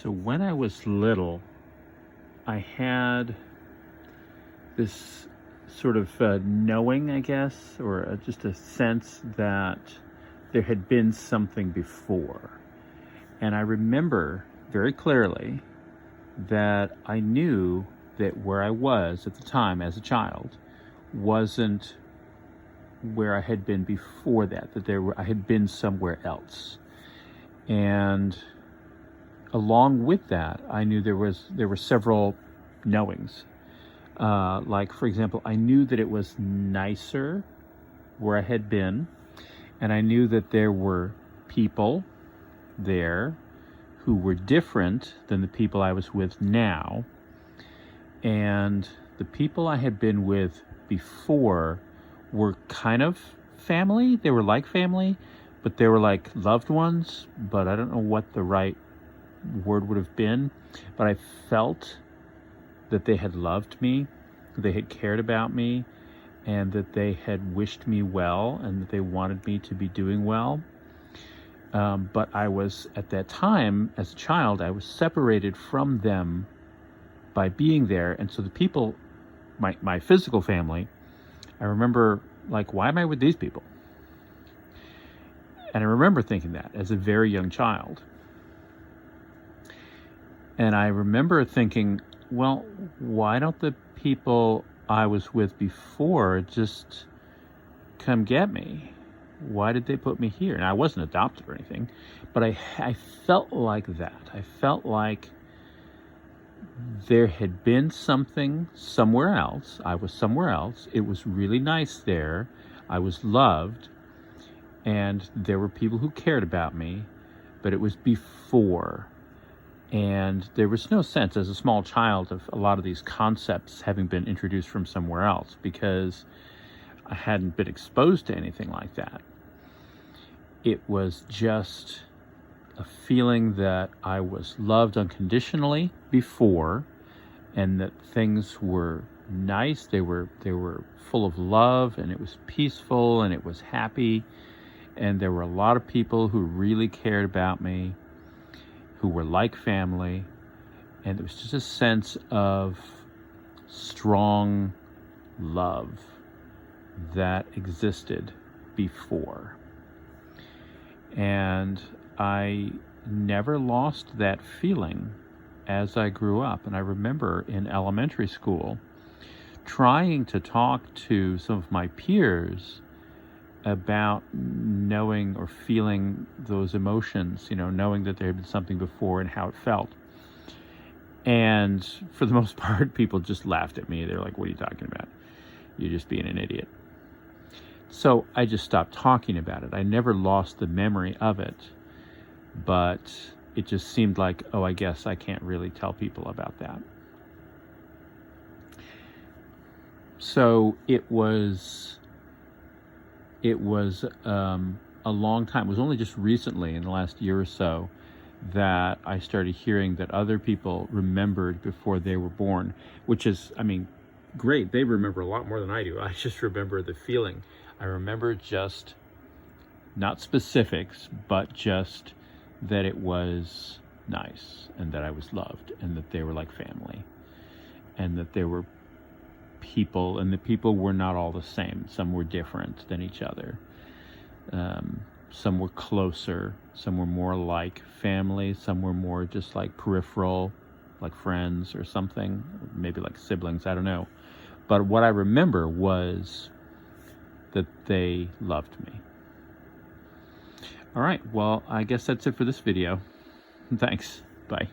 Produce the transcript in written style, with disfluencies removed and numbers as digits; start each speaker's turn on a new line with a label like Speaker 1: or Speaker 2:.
Speaker 1: So when I was little, I had this sort of knowing, I guess, or just a sense that there had been something before. And I remember very clearly that I knew that where I was at the time as a child wasn't where I had been before that, I had been somewhere else. And along with that, I knew there were several knowings. Like, for example, I knew that it was nicer where I had been, and I knew that there were people there who were different than the people I was with now. And the people I had been with before were kind of family. They were like family, but they were like loved ones, but I don't know what the right word would have been. But I felt that they had loved me, they had cared about me, and that they had wished me well, and that they wanted me to be doing well. But I was, at that time, as a child, I was separated from them by being there. And so the people, my physical family, I remember, like, why am I with these people? And I remember thinking that as a very young child. And I remember thinking, well, why don't the people I was with before just come get me? Why did they put me here? And I wasn't adopted or anything, but I felt like that. I felt like there had been something somewhere else. I was somewhere else. It was really nice there. I was loved, and there were people who cared about me, but it was before. And there was no sense as a small child of a lot of these concepts having been introduced from somewhere else, because I hadn't been exposed to anything like that. It was just a feeling that I was loved unconditionally before, and that things were nice. They were full of love, and it was peaceful, and it was happy, and there were a lot of people who really cared about me, who were like family, and there was just a sense of strong love that existed before. And I never lost that feeling as I grew up. And I remember in elementary school trying to talk to some of my peers about knowing or feeling those emotions, knowing that there had been something before and how it felt. And for the most part, people just laughed at me. They're like, what are you talking about? You're just being an idiot. So I just stopped talking about it. I never lost the memory of it, but it just seemed like, oh, I guess I can't really tell people about that. So it was a long time. It was only just recently, in the last year or so, that I started hearing that other people remembered before they were born, which is, great. They remember a lot more than I do. I just remember the feeling. I remember just, not specifics, but just that it was nice, and that I was loved, and that they were like family, and that there were people, and the people were not all the same. Some were different than each other. Some were closer, some were more like family, some were more just like peripheral, like friends or something, maybe like siblings, I don't know. But what I remember was that they loved me. All right, well, I guess that's it for this video. Thanks. Bye.